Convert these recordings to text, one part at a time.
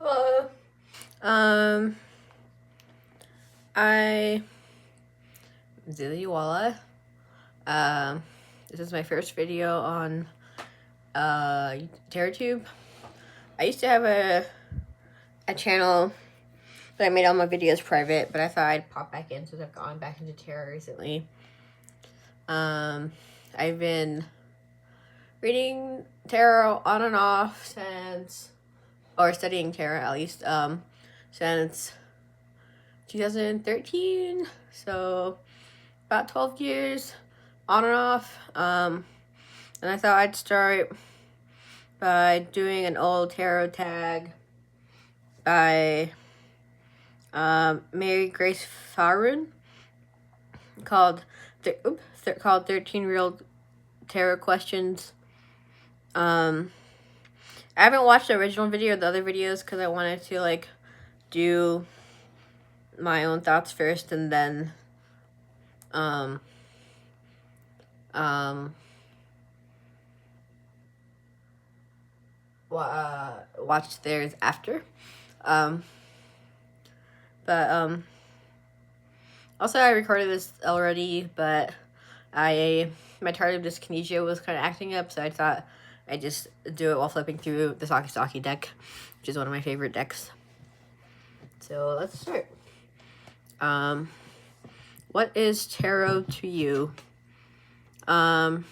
Hello. I'm Ziliwala. This is my first video on TerraTube. I used to have a channel, but I made all my videos private, but I thought I'd pop back in since I've gone back into Terra recently. I've been reading tarot on and off studying tarot at least, since 2013, so about 12 years on and off. And I thought I'd start by doing an old tarot tag by Mary Grace Farun called 13 Real Tarot Questions. I haven't watched the original video, the other videos, because I wanted to do my own thoughts first and then watch theirs after. Also I recorded this already, but my tardive dyskinesia was kind of acting up, so I thought I'd just do it while flipping through the Saki deck, which is one of my favorite decks. So let's start. What is tarot to you? For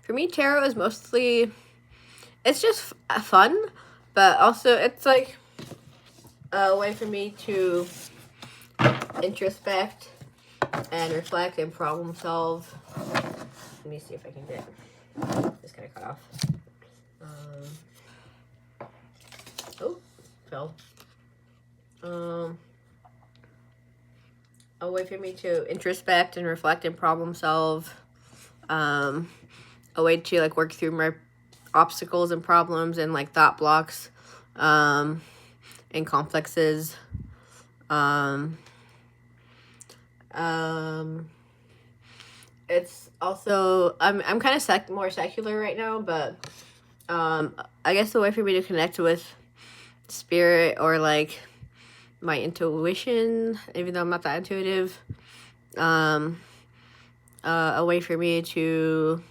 me, tarot is mostly, it's just fun, but also it's like a way for me to introspect and reflect and problem solve. Let me see if I can get this kind of cut off. Oh, fell. A way for me to introspect and reflect and problem solve. A way to work through my obstacles and problems and thought blocks and complexes. It's also, I'm kind of more secular right now, but I guess the way for me to connect with spirit or my intuition, even though I'm not that intuitive, a way for me to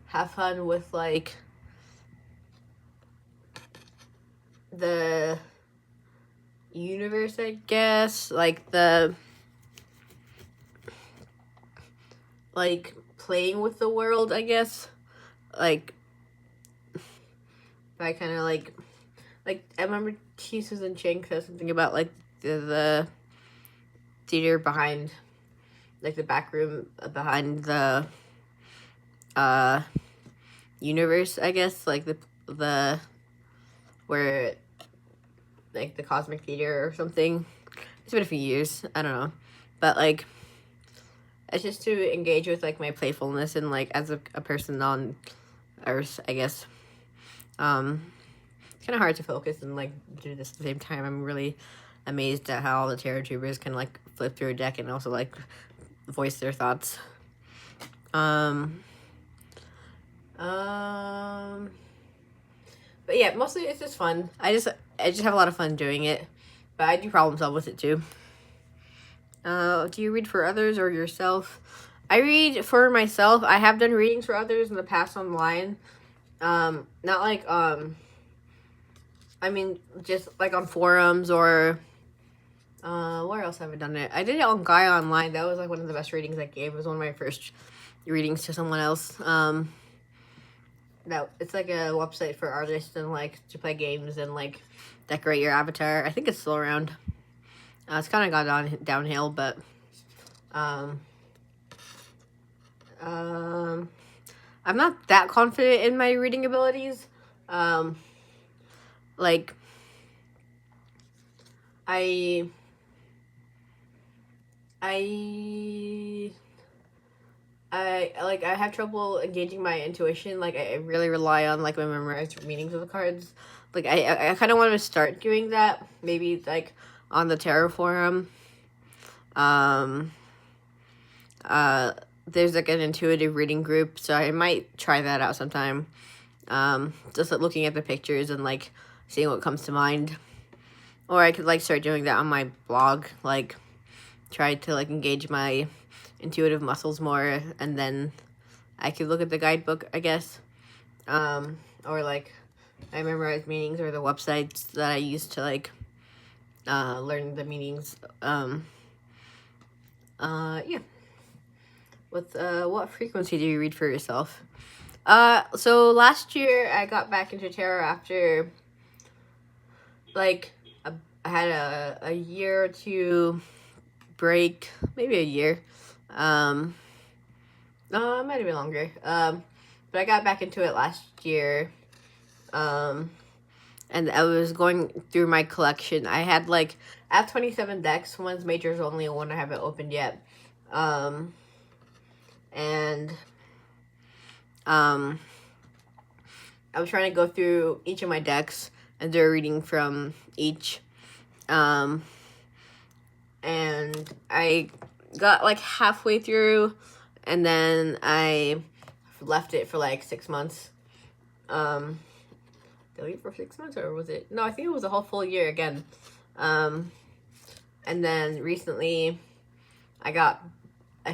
have fun with the universe, I guess, playing with the world, I guess. I kind of I remember T. Susan Chang said something about the theater behind, the back room behind the universe, I guess, the where the cosmic theater or something. It's been a few years, I don't know, but it's just to engage with my playfulness and as a person on Earth, I guess. It's kind of hard to focus and do this at the same time. I'm really amazed at how all the tarot tubers can flip through a deck and also voice their thoughts. But yeah, mostly it's just fun. I just have a lot of fun doing it, but I do problem solve with it too. Do you read for others or yourself? I read for myself. I have done readings for others in the past online. Not I mean, just on forums or where else have I done it? I did it on Guy Online. That was one of the best readings I gave. It was one of my first readings to someone else. That it's a website for artists and to play games and decorate your avatar. I think it's still around. It's kind of gone downhill, but I'm not that confident in my reading abilities. I have trouble engaging my intuition. I really rely on my memorized meanings of the cards. I kind of want to start doing that, maybe on the tarot forum. there's like an intuitive reading group, so I might try that out sometime. Just like looking at the pictures and like seeing what comes to mind. Or I could like start doing that on my blog, like try to like engage my intuitive muscles more, and then I could look at the guidebook, I guess. Or like I memorize meanings or the websites that I use to like learn the meanings. Yeah. What frequency do you read for yourself? So last year I got back into tarot after like I had a year or two break, maybe a year. No, it might have been longer. But I got back into it last year. And I was going through my collection. I have 27 decks. One's majors only, one I haven't opened yet. And I was trying to go through each of my decks and do a reading from each. And I got like halfway through, and then I left it for like 6 months. Did I leave for 6 months, or was it? No, I think it was a whole full year again. And then recently I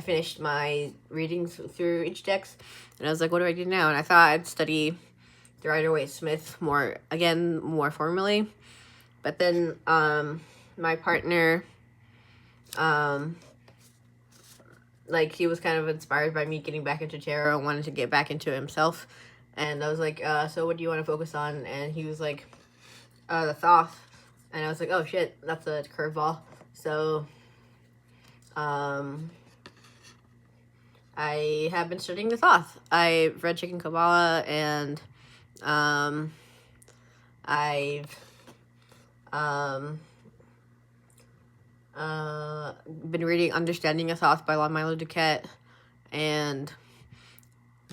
finished my readings through each decks, and I was like, what do I do now? And I thought I'd study the Rider-Waite-Smith more formally. But then my partner, like, he was kind of inspired by me getting back into tarot and wanted to get back into it himself. And I was like, so what do you want to focus on? And he was like, the Thoth. And I was like, oh shit, that's a curveball. So I have been studying the Thoth. I've read Chicken Kabbalah, and I've been reading Understanding a Thoth by Milo Duquette, and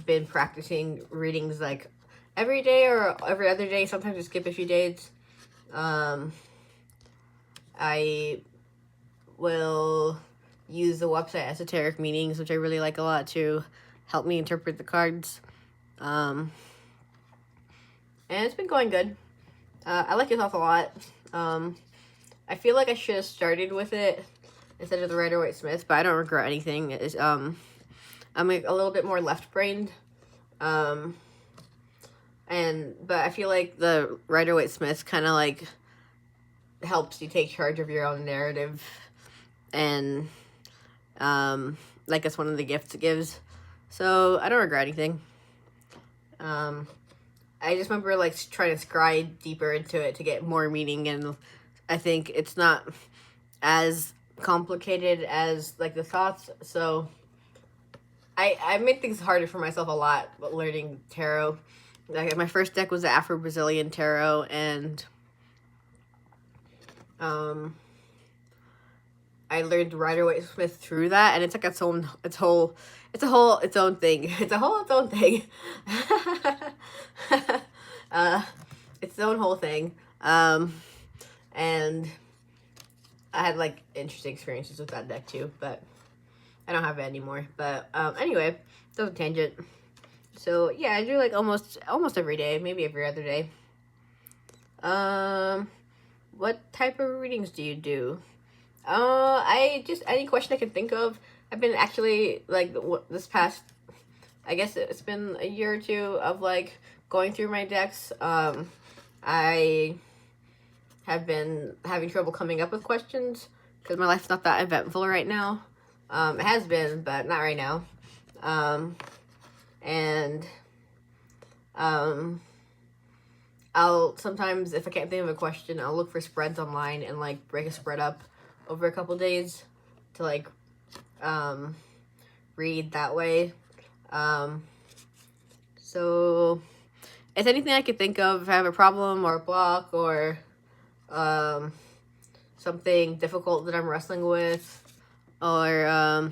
been practicing readings like every day or every other day. Sometimes I skip a few days. I will use the website Esoteric Meanings, which I really like a lot, to help me interpret the cards. And it's been going good. I like it a lot. I feel like I should have started with it instead of the Rider-Waite-Smith, but I don't regret anything. I'm like a little bit more left-brained. But I feel like the Rider-Waite-Smith kind of like helps you take charge of your own narrative, and like it's one of the gifts it gives. So I don't regret anything. I just remember like trying to scry deeper into it to get more meaning, and I think it's not as complicated as like the thoughts. So I made things harder for myself a lot learning tarot. Like my first deck was the Afro-Brazilian tarot, and I learned Rider-Waite-Smith through that, and it's like its own thing. It's its own whole thing. And I had like interesting experiences with that deck too, but I don't have it anymore. But anyway, that was a tangent. So yeah, I do like almost every day, maybe every other day. What type of readings do you do? I just, any question I can think of. I've been actually like this past, I guess it's been a year or two of like going through my decks. I have been having trouble coming up with questions because my life's not that eventful right now. It has been, but not right now. I'll sometimes, if I can't think of a question, I'll look for spreads online and like break a spread up over a couple days to like read that way. So it's anything I could think of. If I have a problem or a block or something difficult that I'm wrestling with, or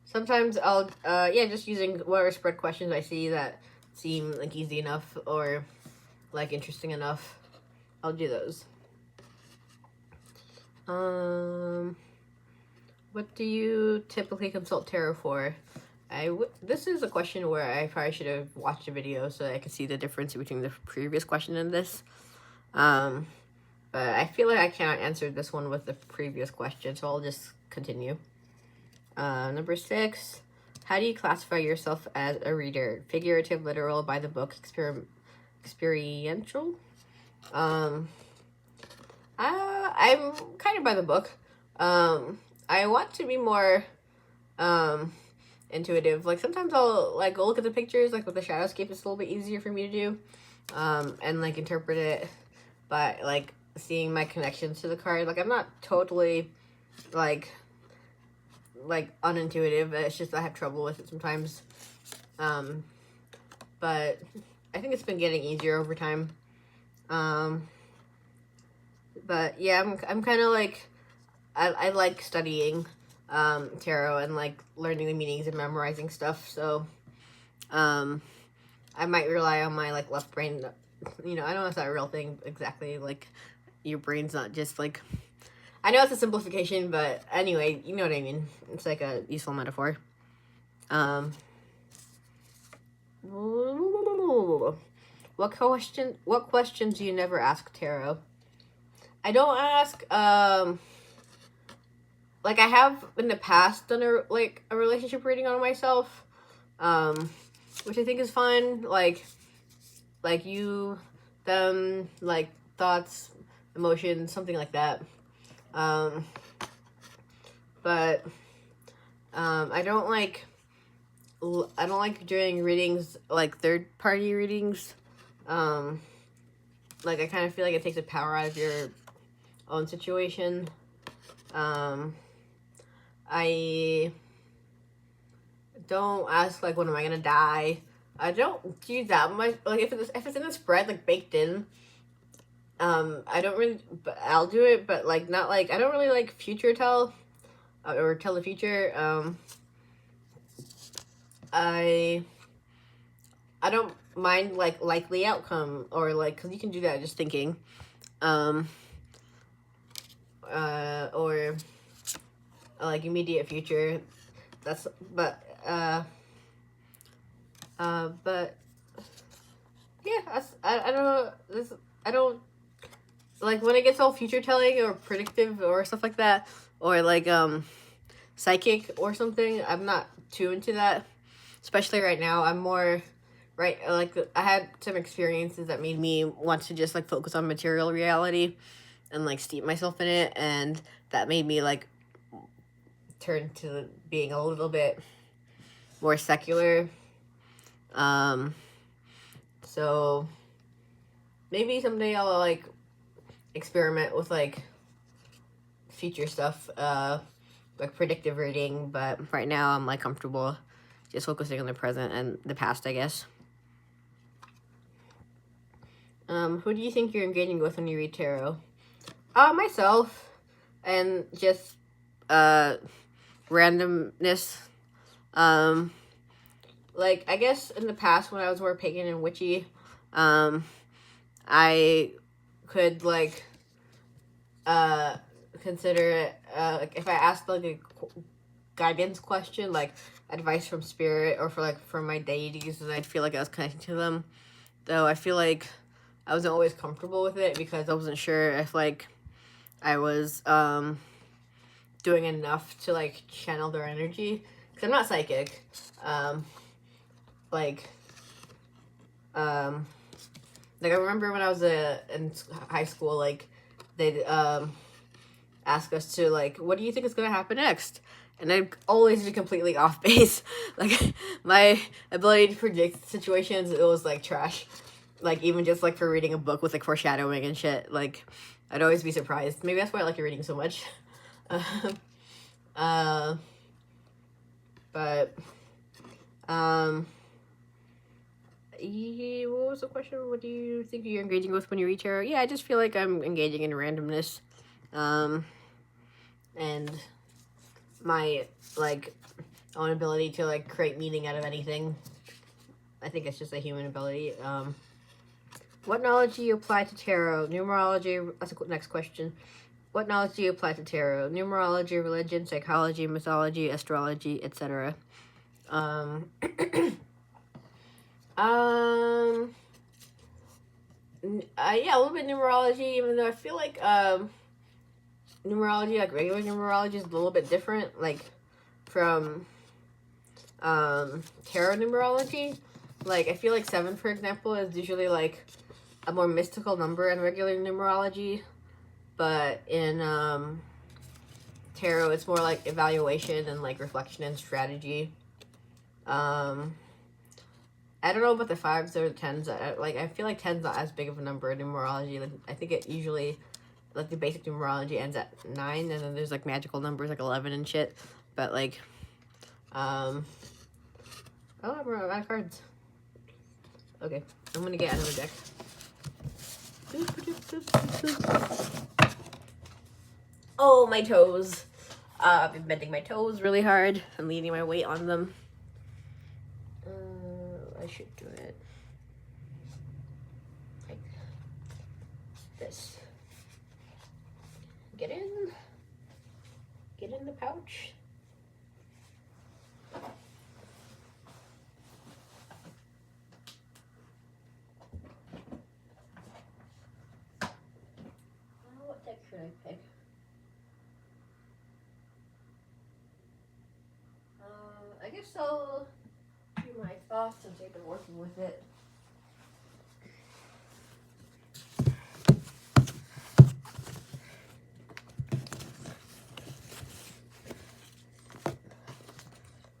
sometimes I'll just using whatever spread questions I see that seem like easy enough or like interesting enough, I'll do those. What do you typically consult tarot for? This is a question where I probably should have watched a video so that I could see the difference between the previous question and this. But I feel like I cannot answer this one with the previous question, so I'll just continue. Number 6. How do you classify yourself as a reader? Figurative, literal, by the book, experiential? I'm kind of by the book. I want to be more intuitive. Like sometimes I'll like go look at the pictures, like with the shadowscape, it's a little bit easier for me to do, and like interpret it by like seeing my connections to the card. Like I'm not totally like unintuitive. It's just I have trouble with it sometimes. But I think it's been getting easier over time. But yeah, I'm kind of like I like studying tarot and like learning the meanings and memorizing stuff. So I might rely on my like left brain. You know, I don't know if that's a real thing exactly. Like your brain's not just like, I know it's a simplification, but anyway, you know what I mean. It's like a useful metaphor. What questions do you never ask tarot? I don't ask, like I have in the past done a relationship reading on myself, which I think is fun. Like you, them, like thoughts, emotions, something like that. But I don't like doing readings, like third-party readings. Like I kind of feel like it takes the power out of your own situation. I don't ask like when am I gonna die. I don't do that much. Like if it's in the spread, like baked in. I don't really, but I'll do it, but like not like I don't really like future tell, or tell the future. I don't mind like likely outcome or like because you can do that just thinking, or like immediate future. But yeah, I don't know this. I don't like when it gets all future telling or predictive or stuff like that, or like psychic or something. I'm not too into that, especially right now. I'm more like I had some experiences that made me want to just like focus on material reality and like steep myself in it, and that made me like turn to being a little bit more secular. So maybe someday I'll like experiment with like future stuff, like predictive reading, but right now I'm like comfortable just focusing on the present and the past, I guess. Who do you think you're engaging with when you read tarot? Myself, and just randomness. Like I guess in the past when I was more pagan and witchy, I could like consider it like if I asked like a guidance question, like advice from spirit or from my deities, and I'd feel like I was connecting to them. Though I feel like I wasn't always comfortable with it because I wasn't sure if like I was doing enough to like channel their energy, because I'm not psychic. Like I remember when I was in high school, like they'd ask us to like, what do you think is gonna happen next? And I'd always be completely off base. Like my ability to predict situations, it was like trash. Like even just like for reading a book with like foreshadowing and shit, like I'd always be surprised. Maybe that's why I like reading so much. But what was the question? What do you think you're engaging with when you read tarot? Yeah, I just feel like I'm engaging in randomness, and my like own ability to like create meaning out of anything. I think it's just a human ability. What knowledge do you apply to tarot? Numerology. That's the next question. What knowledge do you apply to tarot? Numerology, religion, psychology, mythology, astrology, etc. Um, um, yeah, a little bit numerology, even though I feel like numerology, like regular numerology, is a little bit different, like from tarot numerology. Like I feel like 7, for example, is usually like a more mystical number in regular numerology, but in tarot, it's more like evaluation and like reflection and strategy. I don't know about the 5s or the 10s. I feel like 10's not as big of a number in numerology. Like, I think it usually, like the basic numerology ends at 9, and then there's like magical numbers like 11 and shit. But like, oh, I'm out of cards. Okay, I'm gonna get another deck. Oh, my toes. I've been bending my toes really hard and leaning my weight on them. I should do it like this. Get in the pouch. What deck should I pick? I guess I'll do my thoughts since I've been working with it.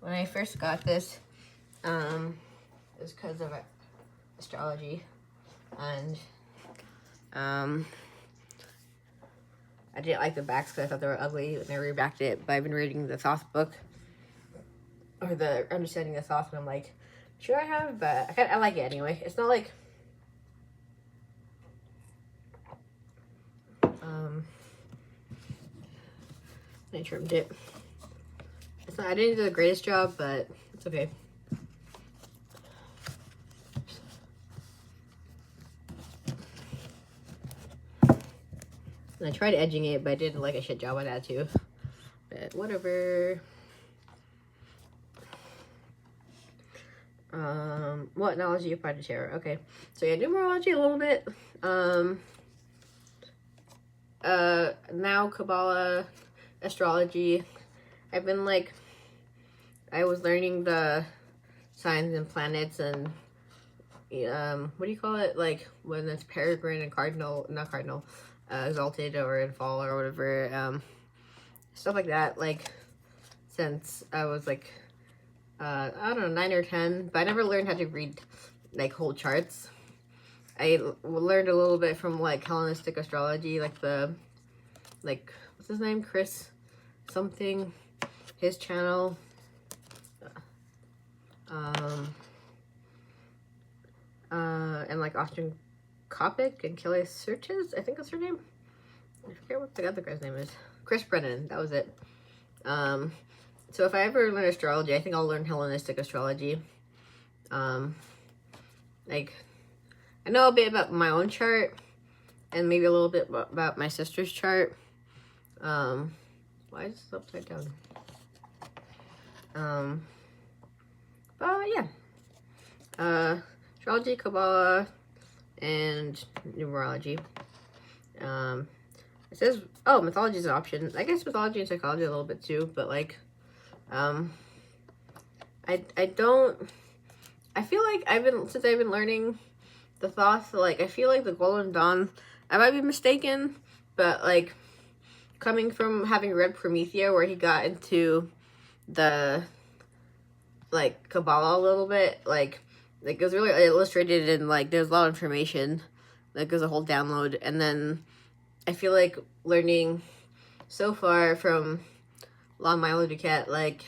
When I first got this, it was because of astrology, and I didn't like the backs because I thought they were ugly when I rebacked it. But I've been reading the Thoth book, or the Understanding the Thoth, and I'm like, should I have? But I like it anyway. It's not like I trimmed it. It's not. I didn't do the greatest job, but it's okay. And I tried edging it, but I did like a shit job on that too. But whatever. What analogy applied to tarot? Okay, so yeah, numerology a little bit. Now Kabbalah, astrology. I've been like, I was learning the signs and planets and what do you call it? Like when it's peregrine and cardinal, not cardinal, exalted or in fall or whatever, stuff like that. Like since I was like, I don't know, 9 or 10, but I never learned how to read like whole charts. I learned a little bit from like Hellenistic astrology, like what's his name, Chris something, his channel. And like Austrian Copic and Kelly Searches, I think that's her name. I forget what the other guy's name is. Chris Brennan, that was it. So if I ever learn astrology, I think I'll learn Hellenistic astrology. Like, I know a bit about my own chart, and maybe a little bit about my sister's chart. Why is this upside down? But yeah. Astrology, Kabbalah, and numerology. It says, oh, mythology is an option. I guess mythology and psychology a little bit too, but like, I feel like since I've been learning the Thoth, like, I feel like the Golden Dawn, I might be mistaken, but like, coming from having read Promethea, where he got into the, like, Kabbalah a little bit, like it was really illustrated and like there's a lot of information, like there's a whole download. And then I feel like learning so far from Long Milo Duquette, like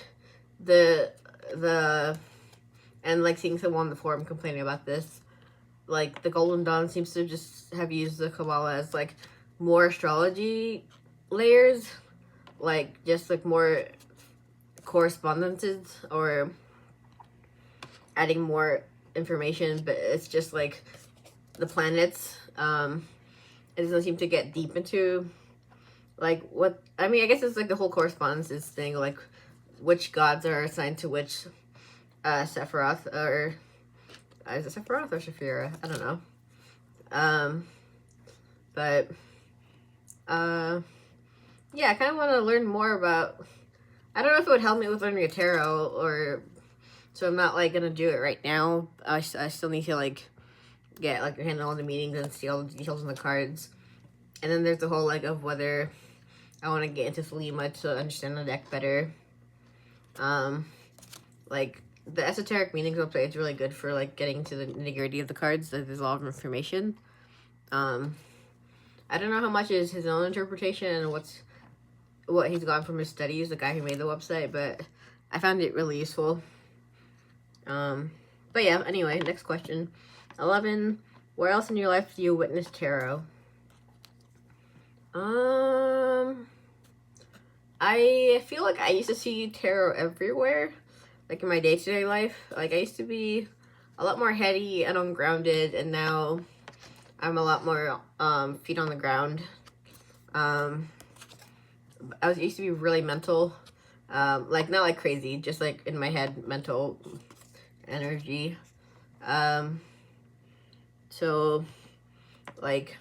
and like seeing someone on the forum complaining about this, like the Golden Dawn seems to just have used the Kabbalah as like more astrology layers, like just like more correspondences or adding more information, but it's just like the planets. It doesn't seem to get deep into like what I mean. I guess it's like the whole correspondences thing, like which gods are assigned to which Sephiroth, or is it Sephiroth or Saphira? I don't know. But yeah, I kind of want to learn more about. I don't know if it would help me with learning a tarot, or so I'm not like gonna do it right now. I still need to like get like handle all the meanings and see all the details on the cards. And then there's the whole like of whether I want to get into Selima to understand the deck better. Like the esoteric meanings website is really good for like getting to the nitty-gritty of the cards. There's a lot of information. I don't know how much is his own interpretation and what he's gotten from his studies, the guy who made the website, but I found it really useful. But yeah, anyway, next question. 11, where else in your life do you witness tarot? I feel like I used to see tarot everywhere, like in my day-to-day life. Like I used to be a lot more heady and ungrounded, and now I'm a lot more feet on the ground. I used to be really mental, like not like crazy, just like in my head, mental energy. So like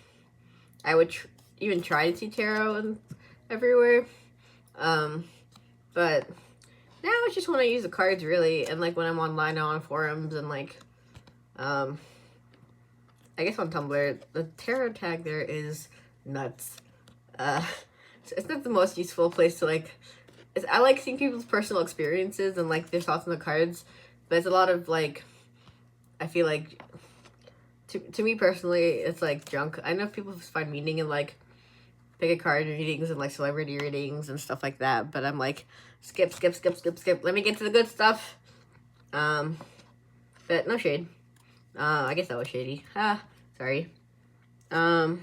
I would even try to see tarot and everywhere. But now it's just when I use the cards really, and like when I'm online on forums and like, I guess on Tumblr, the tarot tag there is nuts. It's not the most useful place to like, I like seeing people's personal experiences and like their thoughts on the cards, but it's a lot of like, I feel like, to me personally, it's like junk. I know people find meaning in like pick a card readings and like celebrity readings and stuff like that, but I'm like, skip. Let me get to the good stuff. But no shade. I guess that was shady. Sorry. Yeah.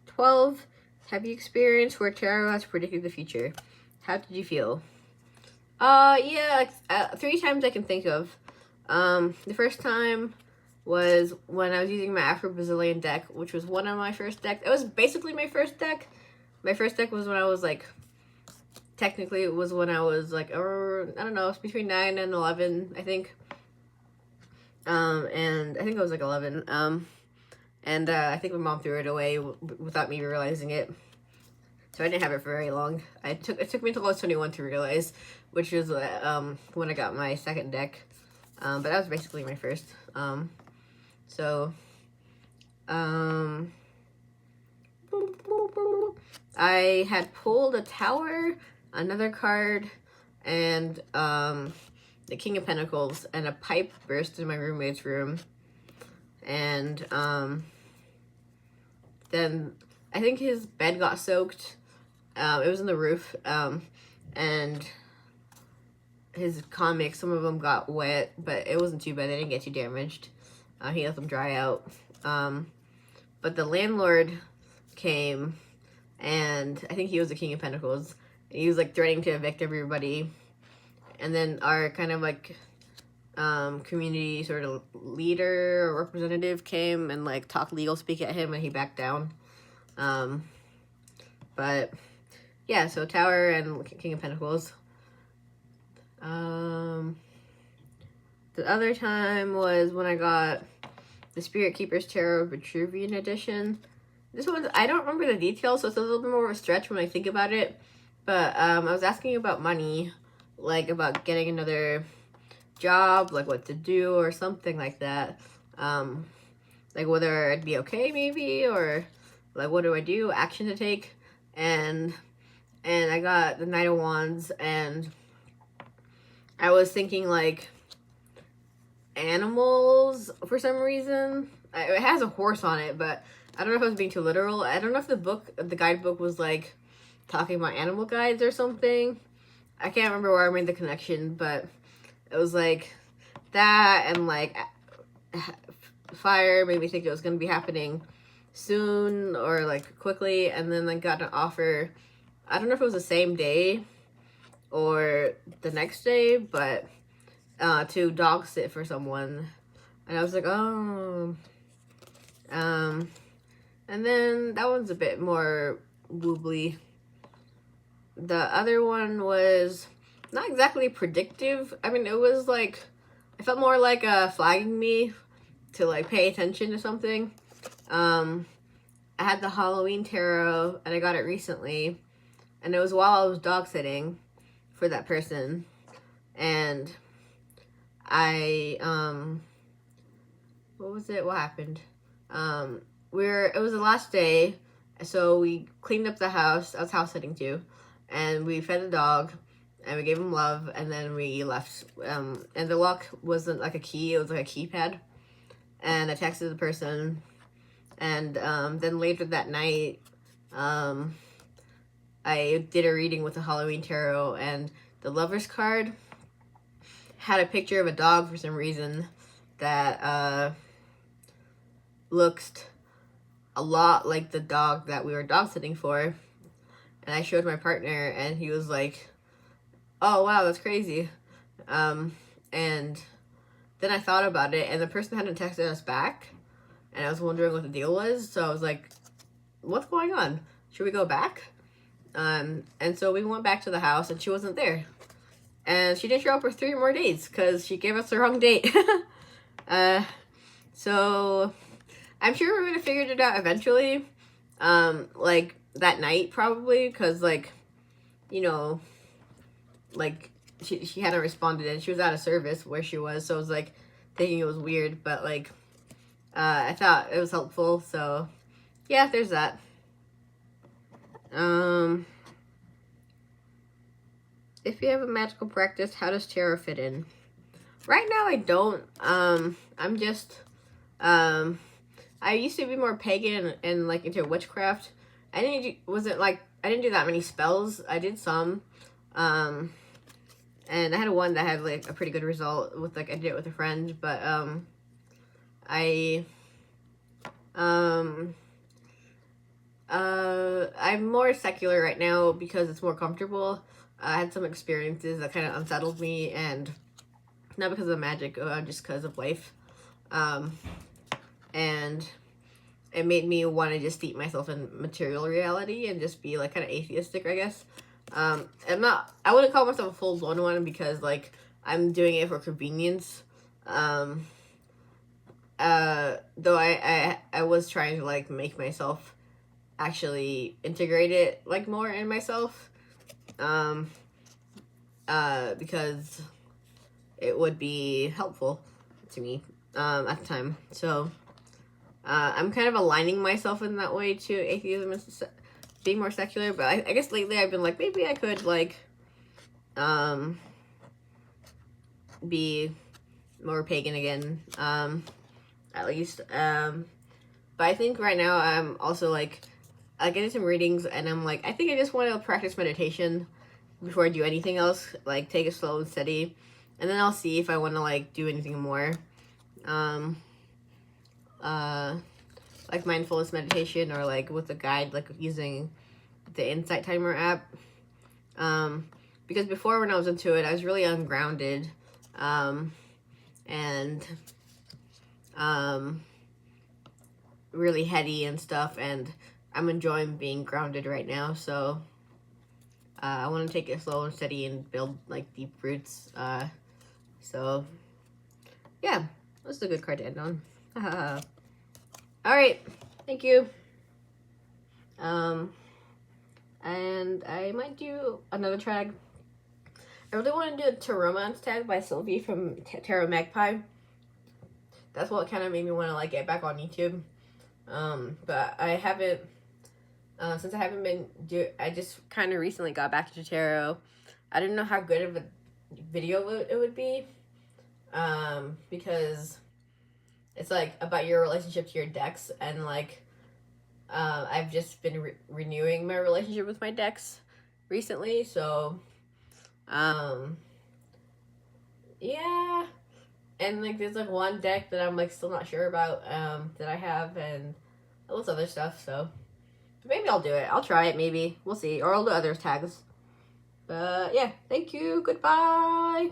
12. Have you experienced where tarot has predicted the future? How did you feel? Yeah, 3 times I can think of. The first time was when I was using my Afro-Brazilian deck, which was one of my first decks. It was basically my first deck. My first deck was when I was like, technically it was when I was like, I don't know, it's between 9 and 11, I think. And I think it was like 11. And I think my mom threw it away without me realizing it. So I didn't have it for very long. It took me until I was 21 to realize, which was when I got my second deck. But that was basically my first. I had pulled a tower, another card, and the King of Pentacles, and a pipe burst in my roommate's room. And then I think his bed got soaked. It was in the roof, and his comics, some of them got wet, but it wasn't too bad. They didn't get too damaged. He let them dry out. But the landlord came, and I think he was the King of Pentacles. He was like threatening to evict everybody. And then our kind of like community sort of leader or representative came and like talked legal speak at him, and he backed down. But yeah, so Tower and King of Pentacles. The other time was when I got the Spirit Keeper's Tarot Vitruvian Edition. This one, I don't remember the details, so it's a little bit more of a stretch when I think about it. But I was asking about money, like about getting another job, like what to do or something like that. Like whether I'd be okay maybe, or like what do I do, action to take. And I got the Knight of Wands, and I was thinking like animals for some reason. It has a horse on it, but I don't know if I was being too literal. I don't know if the guidebook was like talking about animal guides or something. I can't remember where I made the connection, but it was like that, and like fire made me think it was going to be happening soon or like quickly. And then I got an offer. I don't know if it was the same day or the next day, but to dog sit for someone. And I was like, oh. And then that one's a bit more woobly. The other one was not exactly predictive. I mean, it was like, it felt more like flagging me to like pay attention to something. I had the Halloween tarot and I got it recently, and it was while I was dog sitting for that person, and I what was it? What happened? It was the last day, so we cleaned up the house. I was house sitting too, and we fed the dog, and we gave him love, and then we left. And the lock wasn't like a key; it was like a keypad. And I texted the person, and then later that night, I did a reading with the Halloween tarot, and the Lover's card had a picture of a dog for some reason that looked a lot like the dog that we were dog sitting for. And I showed my partner, and he was like, "Oh wow, that's crazy." And then I thought about it, and the person hadn't texted us back, and I was wondering what the deal was. So I was like, "What's going on? Should we go back?" And so we went back to the house, and she wasn't there, and she didn't show up for 3 more days because she gave us the wrong date. So I'm sure we're gonna figure it out eventually. Like that night probably, because like, you know, like she hadn't responded, and she was out of service where she was, so I was like thinking it was weird, but like I thought it was helpful. So yeah, there's that. If you have a magical practice, how does tarot fit in? Right now I don't. I'm just I used to be more pagan and like into witchcraft. I didn't do that many spells. I did some. And I had one that had like a pretty good result with like I did it with a friend, but I'm more secular right now because it's more comfortable. I had some experiences that kind of unsettled me, and not because of magic, just because of life. And it made me want to just steep myself in material reality and just be like kind of atheistic, I guess. I wouldn't call myself a full-blown one because like I'm doing it for convenience. Though I was trying to like make myself actually integrate it like more in myself. Because it would be helpful to me at the time. So I'm kind of aligning myself in that way to atheism and being more secular. But I guess lately I've been like, maybe I could like be more pagan again, at least. But I think right now I'm also like, I get some readings and I'm like, I think I just want to practice meditation before I do anything else. Like take it slow and steady, and then I'll see if I want to like do anything more. Like mindfulness meditation, or like with a guide, like using the Insight Timer app. Because before when I was into it, I was really ungrounded, and really heady and stuff, and I'm enjoying being grounded right now. So I want to take it slow and steady and build like deep roots. So yeah, that's a good card to end on. All right, thank you. And I might do another tag. I really want to do a Taromance tag by Sylvie from Tarot Magpie. That's what kind of made me want to like get back on YouTube. But I haven't, since I haven't been I just kind of recently got back into tarot. I didn't know how good of a video it would be, because it's like about your relationship to your decks, and like I've just been renewing my relationship with my decks recently, so yeah. And like there's like one deck that I'm like still not sure about that I have, and all this other stuff. So maybe I'll do it. I'll try it. Maybe we'll see, or I'll do other tags. But yeah, thank you. Goodbye.